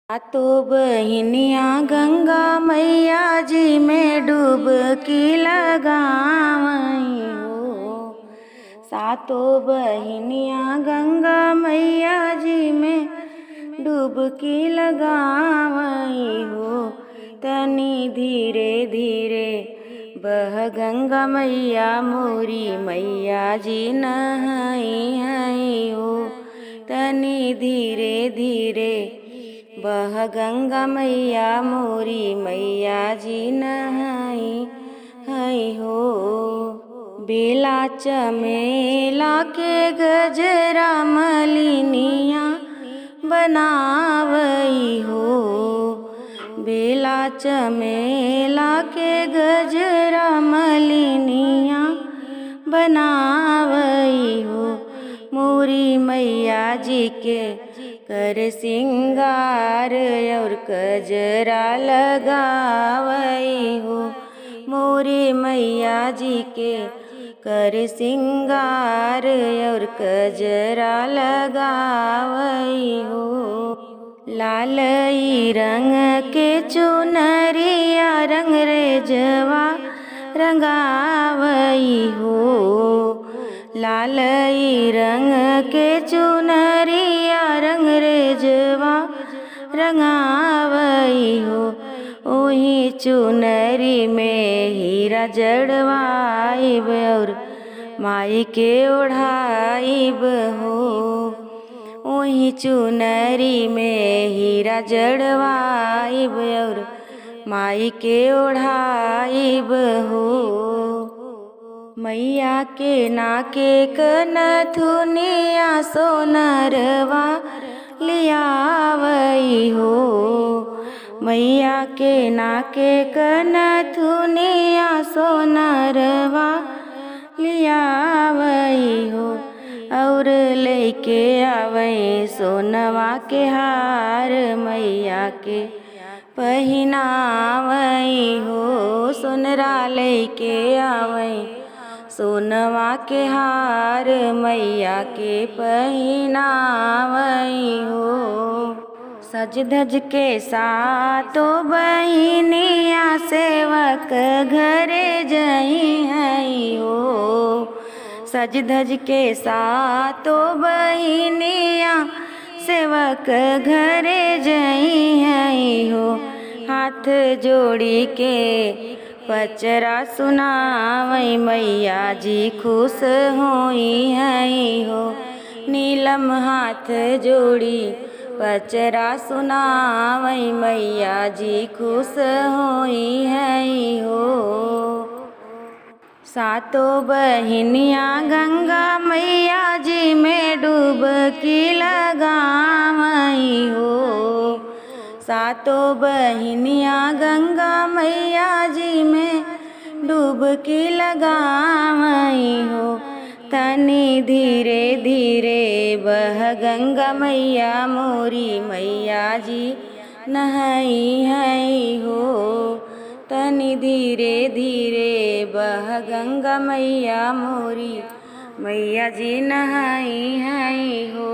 तो बहिनिया गंगा मैया जी में डुबकी लगावई हो। सातों बहिनिया गंगा मैया जी में डुबकी लगावई हो। तनी धीरे धीरे बह गंगा मैया मोरी मैया जी नहाई हई हो। तनी धीरे धीरे बह गंगा मैया मोरी मैया जी नहाई हई हो। बेला चमेला के गजरा मलिनिया बनावई हो। बेला चमेला के गजरा मलिनिया बनावई हो। मोरी मैया जी के कर सिंगार और गजरा लगावई हो। मोरी मैया जी के कर सिंगार और गजरा लगावई हो। लालई रंग के चुनरिया रंग रेजवा रंगावई हो। लालई रंग के चुनरिया रंग रेजवा रंगावई हो। ओही चुनरी में हीरा जड़वाइब और माई के ओढ़ाइब हो। ओही चुनरी में हीरा जड़वाइब और माई के ओढ़ाइब हो। मैया के नाके कनथुनिया सोनरवा लियावई हो। मैया के नाके कनथुनिया सोनरवा लियावई हो। और लेके आवई सोनवा के हार मैया के पहिनावई हो। सोनरा लेके आवई सोनवा के हार मैया के पहिनावई हो। सज धज के सातों बहिनिया सेवक घरे जई हई हो। सज धज के सातों बहिनिया सेवक घरे जई हई हो। हाथ जोड़ी के पचरा सुनावई मैया जी खुश होई हई हो। नीलम हाथ जोड़ी पचरा सुनावई मैया जी खुश होई हई हो। सातों बहिनिया गंगा मैया जी में डुबकी लगावई हो। सातों बहिनिया गंगा मैया जी में डुबकी लगावई हो। तनी धीरे धीरे बह गंगा मैया मोरी मैया जी नहाई हई हो। तनी धीरे धीरे बह गंगा मैया मोरी मैया जी नहाई हई हो।